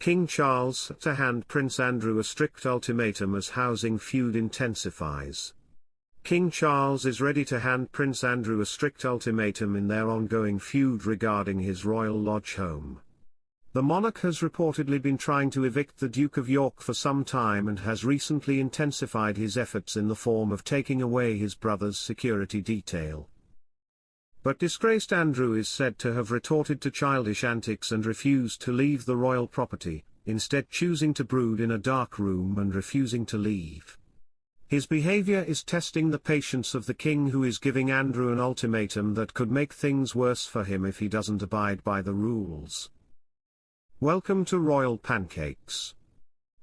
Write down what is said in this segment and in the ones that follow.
King Charles to hand Prince Andrew a strict ultimatum as housing feud intensifies. King Charles is ready to hand Prince Andrew a strict ultimatum in their ongoing feud regarding his royal lodge home. The monarch has reportedly been trying to evict the Duke of York for some time and has recently intensified his efforts in the form of taking away his brother's security detail. But disgraced Andrew is said to have retorted to childish antics and refused to leave the royal property, instead choosing to brood in a dark room and refusing to leave. His behaviour is testing the patience of the king, who is giving Andrew an ultimatum that could make things worse for him if he doesn't abide by the rules. Welcome to Royal Pancakes.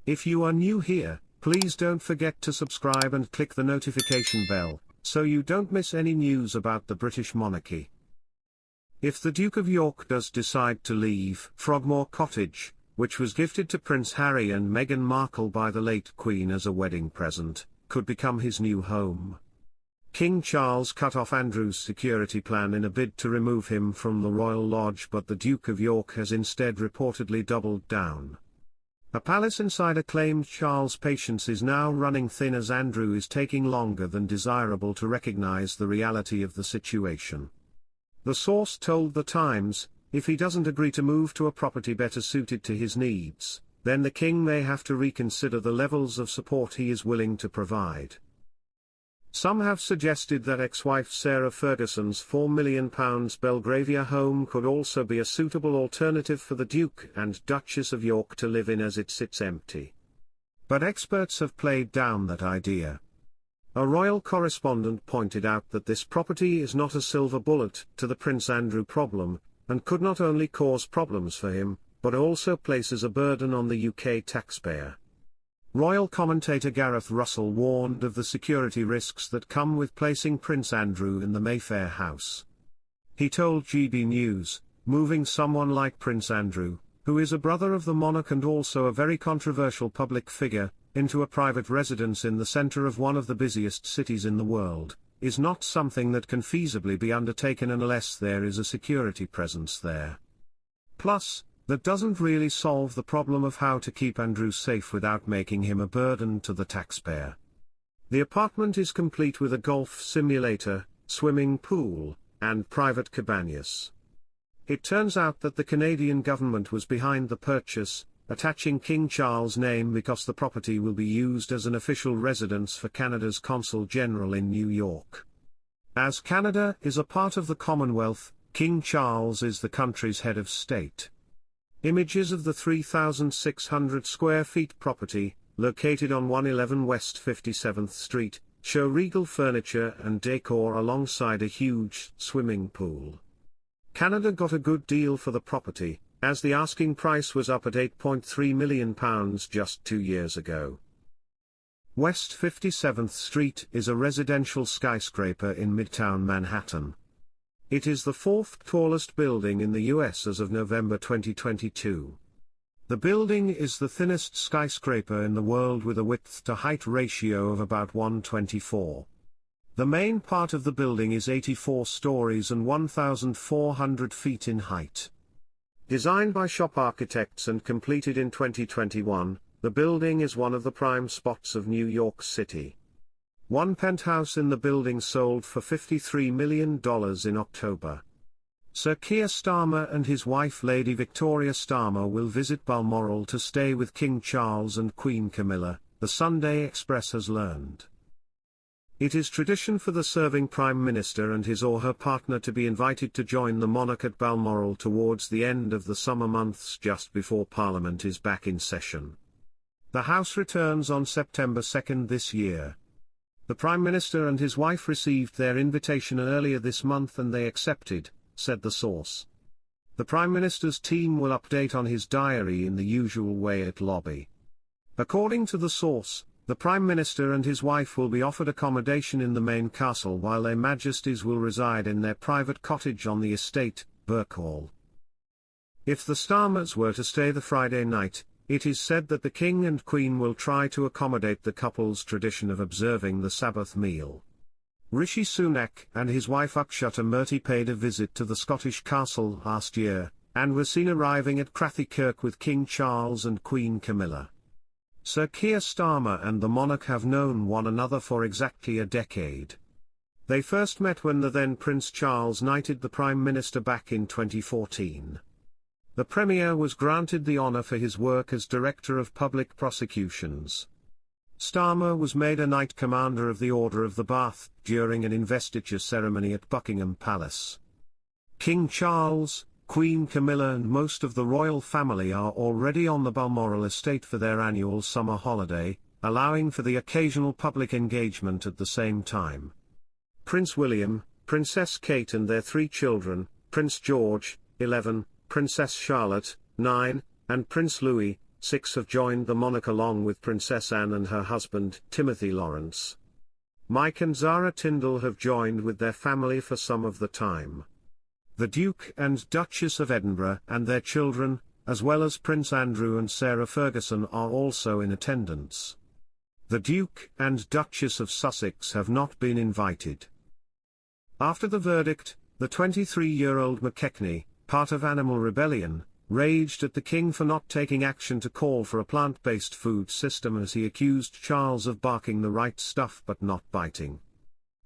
If you are new here, please don't forget to subscribe and click the notification bell, so you don't miss any news about the British monarchy. If the Duke of York does decide to leave Frogmore Cottage, which was gifted to Prince Harry and Meghan Markle by the late Queen as a wedding present, could become his new home. King Charles cut off Andrew's security plan in a bid to remove him from the Royal Lodge, but the Duke of York has instead reportedly doubled down. A palace insider claimed Charles' patience is now running thin as Andrew is taking longer than desirable to recognize the reality of the situation. The source told The Times, if he doesn't agree to move to a property better suited to his needs, then the king may have to reconsider the levels of support he is willing to provide. Some have suggested that ex-wife Sarah Ferguson's £4 million Belgravia home could also be a suitable alternative for the Duke and Duchess of York to live in, as it sits empty. But experts have played down that idea. A royal correspondent pointed out that this property is not a silver bullet to the Prince Andrew problem, and could not only cause problems for him, but also places a burden on the UK taxpayer. Royal commentator Gareth Russell warned of the security risks that come with placing Prince Andrew in the Mayfair house. He told GB News, moving someone like Prince Andrew, who is a brother of the monarch and also a very controversial public figure, into a private residence in the centre of one of the busiest cities in the world, is not something that can feasibly be undertaken unless there is a security presence there. Plus, that doesn't really solve the problem of how to keep Andrew safe without making him a burden to the taxpayer. The apartment is complete with a golf simulator, swimming pool, and private cabanas. It turns out that the Canadian government was behind the purchase, attaching King Charles' name because the property will be used as an official residence for Canada's Consul General in New York. As Canada is a part of the Commonwealth, King Charles is the country's head of state. Images of the 3,600 square feet property, located on 111 West 57th Street, show regal furniture and decor alongside a huge swimming pool. Canada got a good deal for the property, as the asking price was up at £8.3 million just 2 years ago. West 57th Street is a residential skyscraper in Midtown Manhattan. It is the fourth tallest building in the US as of November 2022. The building is the thinnest skyscraper in the world with a width-to-height ratio of about 1:24. The main part of the building is 84 stories and 1,400 feet in height. Designed by Shop Architects and completed in 2021, the building is one of the prime spots of New York City. One penthouse in the building sold for $53 million in October. Sir Keir Starmer and his wife Lady Victoria Starmer will visit Balmoral to stay with King Charles and Queen Camilla, the Sunday Express has learned. It is tradition for the serving Prime Minister and his or her partner to be invited to join the monarch at Balmoral towards the end of the summer months just before Parliament is back in session. The House returns on September 2 this year. The Prime Minister and his wife received their invitation earlier this month and they accepted, said the source. The Prime Minister's team will update on his diary in the usual way at lobby. According to the source, the Prime Minister and his wife will be offered accommodation in the main castle while their Majesties will reside in their private cottage on the estate, Birkhall. If the Starmers were to stay the Friday night, it is said that the King and Queen will try to accommodate the couple's tradition of observing the Sabbath meal. Rishi Sunak and his wife Akshata Murthy paid a visit to the Scottish castle last year, and was seen arriving at Crathy Kirk with King Charles and Queen Camilla. Sir Keir Starmer and the monarch have known one another for exactly a decade. They first met when the then Prince Charles knighted the Prime Minister back in 2014. The Premier was granted the honour for his work as Director of Public Prosecutions. Starmer was made a Knight Commander of the Order of the Bath during an investiture ceremony at Buckingham Palace. King Charles, Queen Camilla and most of the royal family are already on the Balmoral estate for their annual summer holiday, allowing for the occasional public engagement at the same time. Prince William, Princess Kate and their 3 children, Prince George, 11, Princess Charlotte, 9, and Prince Louis, 6 have joined the monarch along with Princess Anne and her husband, Timothy Lawrence. Mike and Zara Tindall have joined with their family for some of the time. The Duke and Duchess of Edinburgh and their children, as well as Prince Andrew and Sarah Ferguson are also in attendance. The Duke and Duchess of Sussex have not been invited. After the verdict, the 23-year-old McKechnie, part of Animal Rebellion, raged at the king for not taking action to call for a plant-based food system as he accused Charles of barking the right stuff but not biting.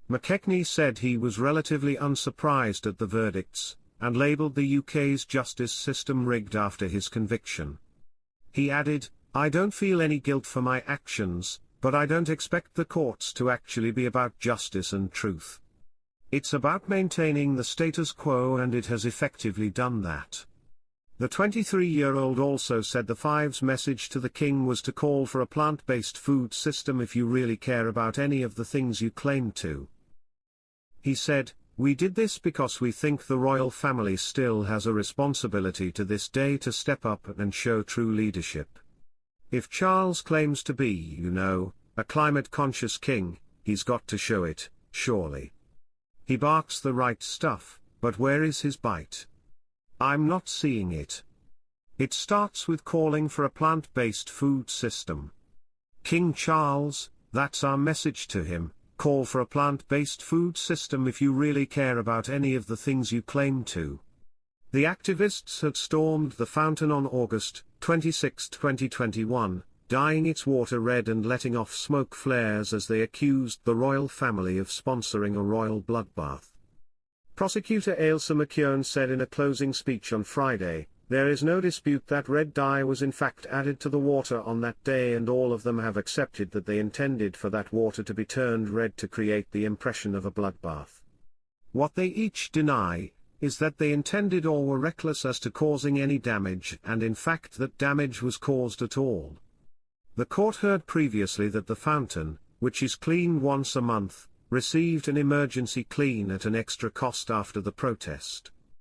McKechnie said he was relatively unsurprised at the verdicts, and labelled the UK's justice system rigged after his conviction. He added, "I don't feel any guilt for my actions, but I don't expect the courts to actually be about justice and truth. It's about maintaining the status quo and it has effectively done that." The 23-year-old also said the Five's message to the king was to call for a plant-based food system if you really care about any of the things you claim to. He said, "We did this because we think the royal family still has a responsibility to this day to step up and show true leadership. If Charles claims to be, a climate-conscious king, he's got to show it, surely. He barks the right stuff, but where is his bite? I'm not seeing it. It starts with calling for a plant-based food system. King Charles, that's our message to him, call for a plant-based food system if you really care about any of the things you claim to." The activists had stormed the fountain on August 26, 2021, dyeing its water red and letting off smoke flares as they accused the royal family of sponsoring a royal bloodbath. Prosecutor Ailsa McKeown said in a closing speech on Friday, "There is no dispute that red dye was in fact added to the water on that day and all of them have accepted that they intended for that water to be turned red to create the impression of a bloodbath. What they each deny, is that they intended or were reckless as to causing any damage and in fact that damage was caused at all." The court heard previously that the fountain, which is cleaned once a month, received an emergency clean at an extra cost after the protest.